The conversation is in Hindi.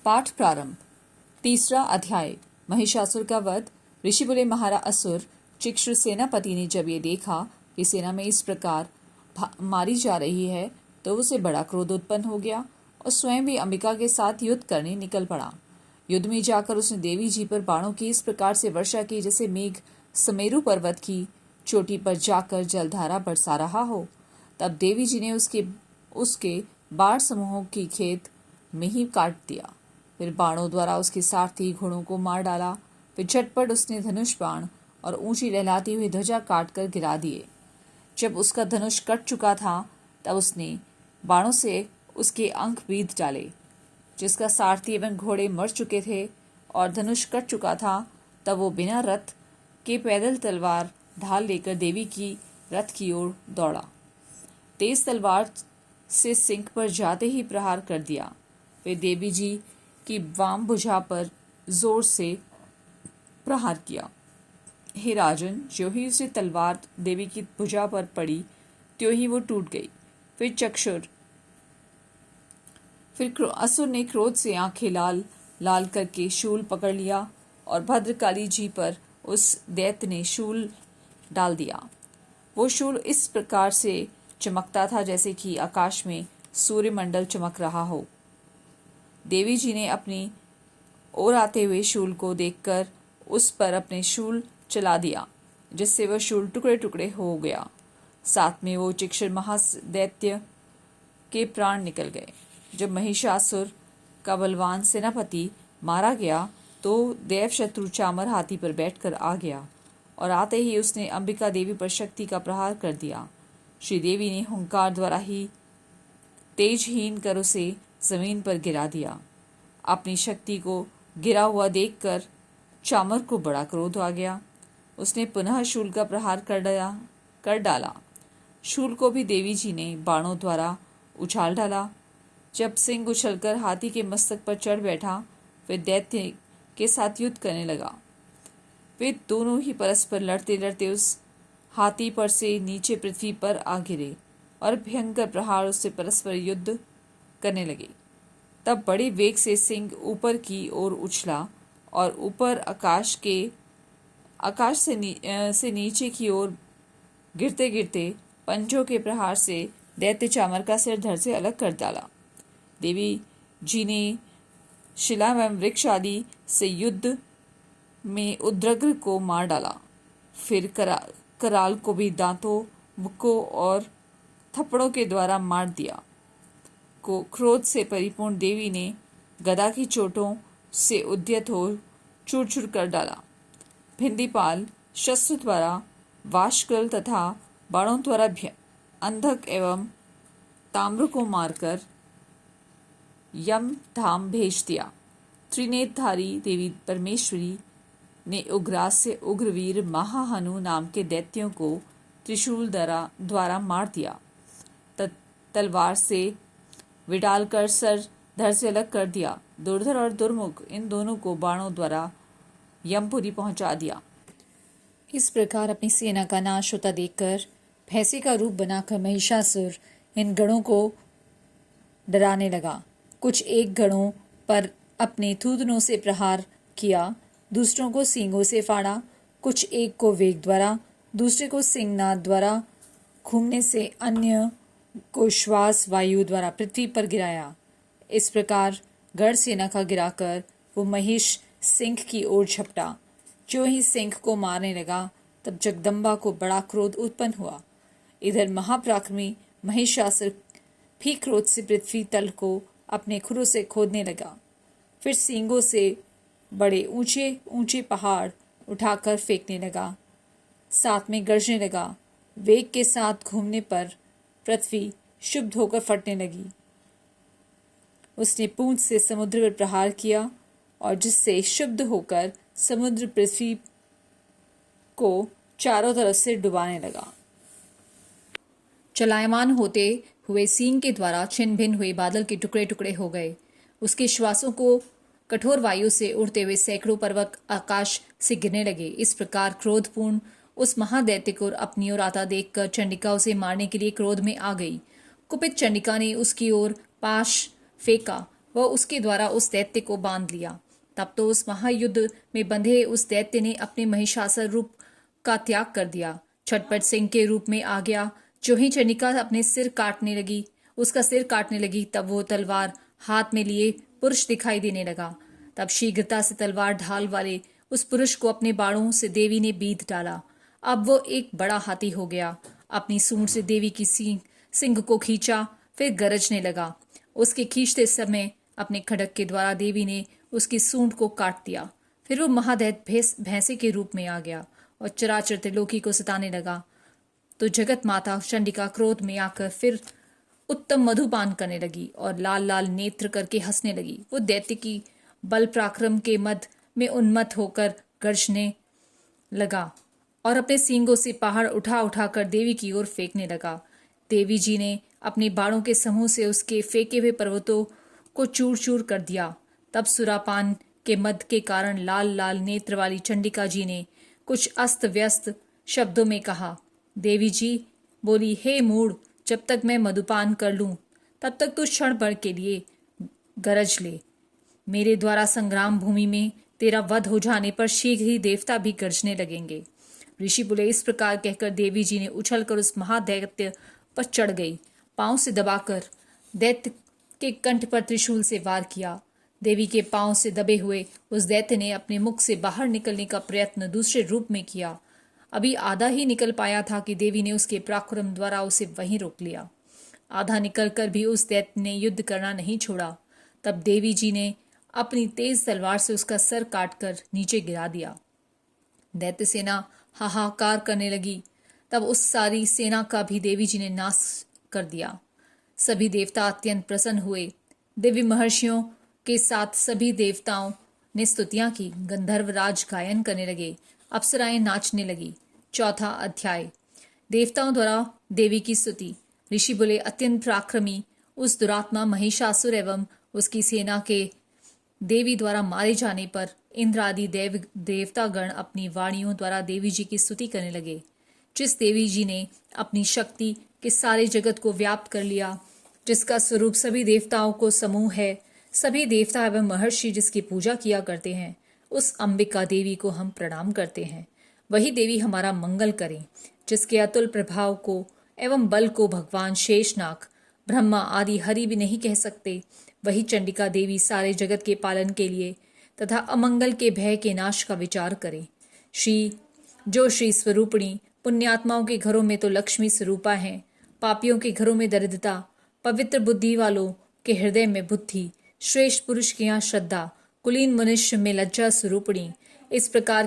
पाठ प्रारंभ। तीसरा अध्याय। महिषासुर का वध। ऋषि बोले, महारा असुर चिक्षु सेनापति ने जब ये देखा कि सेना में इस प्रकार मारी जा रही है तो उसे बड़ा क्रोध उत्पन्न हो गया और स्वयं भी अंबिका के साथ युद्ध करने निकल पड़ा। युद्ध में जाकर उसने देवी जी पर बाणों की इस प्रकार से वर्षा की जैसे मेघ समेरु पर्वत की चोटी पर जाकर जलधारा बरसा रहा हो। तब देवी जी ने उसके बाण समूहों की खेत में ही काट दिया। फिर बाणों द्वारा उसके सारथी घोड़ों को मार डाला। फिर झटपट उसने धनुष बाण और ऊंची लहलाती हुई ध्वजा काट कर गिरा दिए। जब उसका धनुष कट चुका था तब उसने बाणों से उसके अंक बीध डाले। जिसका सारथी एवं घोड़े मर चुके थे और धनुष कट चुका था तब वो बिना रथ के पैदल तलवार ढाल लेकर देवी की रथ की ओर दौड़ा। तेज तलवार से सिंह पर जाते ही प्रहार कर दिया। वे देवी जी की वाम भुजा पर जोर से प्रहार किया। हे राजन, जो ही उसे तलवार देवी की भुजा पर पड़ी त्यों ही वो टूट गई। फिर असुर ने क्रोध से आंखें लाल लाल करके शूल पकड़ लिया और भद्रकाली जी पर उस दैत्य ने शूल डाल दिया। वो शूल इस प्रकार से चमकता था जैसे कि आकाश में सूर्यमंडल चमक रहा हो। देवी जी ने अपनी ओर आते हुए शूल को देखकर उस पर अपने शूल चला दिया, जिससे वह शूल टुकड़े टुकड़े हो गया। साथ में वो चिक्षर महादैत्य के प्राण निकल गए। जब महिषासुर का बलवान सेनापति मारा गया तो देव शत्रु चामर हाथी पर बैठकर आ गया और आते ही उसने अंबिका देवी पर शक्ति का प्रहार कर दिया। श्री देवी ने हुंकार द्वारा ही तेजहीन कर उसे जमीन पर गिरा दिया। अपनी शक्ति को गिरा हुआ देखकर चामर को बड़ा क्रोध आ गया। उसने पुनः शूल का प्रहार कर डाला। शूल को भी देवी जी ने बाणों द्वारा उछाल डाला। जब सिंह उछलकर हाथी के मस्तक पर चढ़ बैठा वे दैत्य के साथ युद्ध करने लगा। वे दोनों ही परस्पर लड़ते लड़ते उस हाथी पर से नीचे पृथ्वी पर आ गिरे और भयंकर प्रहार उससे परस्पर युद्ध करने लगे। तब बड़े वेग से सिंह ऊपर की ओर उछला और ऊपर आकाश से नीचे की ओर गिरते गिरते पंजों के प्रहार से दैत्य चामर का सिर धड़ से अलग कर डाला। देवी जी ने शिला एवं वृक्ष आदि से युद्ध में उद्रग्र को मार डाला। फिर कराल को भी दांतों, मुक्कों और थप्पड़ों के द्वारा मार दिया। क्रोध से परिपूर्ण देवी ने गदा की चोटों से उद्यत हो चूर चूर कर डाला। भिंदीपाल शस्त्र द्वारा वाशकल तथा बाणों द्वारा अंधक एवं ताम्र को मारकर यम धाम भेज दिया। त्रिनेत्रधारी देवी परमेश्वरी ने उग्रास से उग्रवीर महाहनु नाम के दैत्यों को त्रिशूल द्वारा मार दिया। तलवार से विडाल कर सर धड़ से अलग कर दिया। दुर्धर और दुर्मुख इन दोनों को बाणों द्वारा यमपुरी पहुंचा दिया। इस प्रकार अपनी सेना का नाश होता देखकर भैंसे का रूप बनाकर महिषासुर इन गणों को डराने लगा। कुछ एक गणों पर अपने थूथनों से प्रहार किया, दूसरों को सींगों से फाड़ा। कुछ एक को वेग द्वारा, दूसरे को सिंहनाद द्वारा घूमने से, अन्य को श्वास वायु द्वारा पृथ्वी पर गिराया। इस प्रकार गढ़ सेना का गिराकर वो महिष सिंह की ओर झपटा। जो ही सिंह को मारने लगा तब जगदम्बा को बड़ा क्रोध उत्पन्न हुआ। इधर महापराक्रमी महिषासुर भी क्रोध से पृथ्वी तल को अपने खुरों से खोदने लगा। फिर सींगों से बड़े ऊंचे ऊंचे पहाड़ उठाकर फेंकने लगा। साथ में गरजने लगा। वेग के साथ घूमने पर पृथ्वी शुद्ध होकर फटने लगी। उसने पूंछ से समुद्र पर प्रहार किया और जिससे शुद्ध होकर समुद्र पृथ्वी को चारों तरफ से डुबाने लगा। चलायमान होते हुए सींग के द्वारा छिन्न भिन्न हुए बादल के टुकड़े टुकड़े हो गए। उसके श्वासों को कठोर वायु से उड़ते हुए सैकड़ों पर्वत आकाश से गिरने लगे। इस प्रकार क्रोधपूर्ण उस महादैत्य को अपनी ओर आता देखकर चंडिका उसे मारने के लिए क्रोध में आ गई। कुपित चंडिका ने उसकी ओर पाश फेंका वह उसके द्वारा उस दैत्य को बांध लिया। तब तो उस महायुद्ध में बंधे उस दैत्य ने अपने महिषासुर रूप का त्याग कर दिया, छटपट सिंह के रूप में आ गया। जो ही चंडिका अपने उसका सिर काटने लगी, तब वो तलवार हाथ में लिए पुरुष दिखाई देने लगा। तब शीघ्रता से तलवार ढाल वाले उस पुरुष को अपने बाणों से देवी ने बीध डाला। अब वो एक बड़ा हाथी हो गया। अपनी सूंड से देवी की सिंग को खींचा, फिर गरजने लगा। उसके खींचते समय अपने खड्ग के द्वारा देवी ने उसकी सूंड को काट दिया। फिर वो महादैत्य भैंसे के रूप में आ गया और चराचर त्रिलोकी को सताने लगा। तो जगत माता चंडिका क्रोध में आकर फिर उत्तम मधुपान करने लगी और लाल लाल नेत्र करके हंसने लगी। वो दैत्य की बल पराक्रम के मद में उन्मत्त होकर गरजने लगा और अपने सींगों से पहाड़ उठा उठा कर देवी की ओर फेंकने लगा। देवी जी ने अपने बाणों के समूह से उसके फेंके हुए पर्वतों को चूर चूर कर दिया। तब सुरापान के मद के कारण लाल लाल नेत्र वाली चंडिका जी ने कुछ अस्त व्यस्त शब्दों में कहा। देवी जी बोली, हे मूढ़, जब तक मैं मधुपान कर लूं तब तक तू क्षण भर के लिए गरज ले। मेरे द्वारा संग्राम भूमि में तेरा वध हो जाने पर शीघ्र ही देवता भी गरजने लगेंगे। ऋषि बोले। इस प्रकार कहकर देवी जी ने उछलकर उस महादैत्य पर चढ़ गई। पांव से दबाकर दैत्य के कंठ पर त्रिशूल से वार किया। देवी के पांव से दबे हुए उस दैत्य ने अपने मुख से बाहर निकलने का प्रयत्न दूसरे रूप में किया। अभी आधा ही निकल पाया था कि देवी ने उसके पराक्रम द्वारा उसे वहीं रोक लिया। आधा निकलकर भी उस दैत्य ने युद्ध करना नहीं छोड़ा। तब देवी जी ने अपनी तेज तलवार से उसका सर काटकर नीचे गिरा दिया। दैत्य सेना हाहाकार करने लगी। तब उस सारी सेना का भी देवी जी ने नाश कर दिया। सभी देवता अत्यंत प्रसन्न हुए। दिव्य महर्षियों के साथ सभी देवताओं ने स्तुतियां की। गंधर्व राज गायन करने लगे, अप्सराएं नाचने लगी। चौथा अध्याय। देवताओं द्वारा देवी की स्तुति। ऋषि बोले, अत्यंत पराक्रमी उस दुरात्मा महिषासुर एवं उसकी सेना के देवी द्वारा मारे जाने पर इंद्र आदि देवतागण अपनी वाणियों द्वारा देवी जी की स्तुति करने लगे। जिस देवी जी ने अपनी शक्ति के सारे जगत को व्याप्त कर लिया, जिसका स्वरूप सभी देवताओं को समूह है, सभी देवता एवं महर्षि जिसकी पूजा किया करते हैं, उस अंबिका देवी को हम प्रणाम करते हैं। वही देवी हमारा मंगल करें। जिसके अतुल प्रभाव को एवं बल को भगवान शेषनाग, ब्रह्मा आदि हरि भी नहीं कह सकते, वही चंडिका देवी सारे जगत के पालन के लिए तथा अमंगल के भय के नाश का विचार करें। श्री स्वरूपिणी पुण्यात्माओं के घरों में तो लक्ष्मी स्वरूपा है, पापियों के घरों में दरिद्रता, पवित्र बुद्धि वालों के हृदय में बुद्धि, श्रेष्ठ पुरुष के यहाँ श्रद्धा, कुलीन मनुष्य में लज्जा स्वरूपिणी। इस प्रकार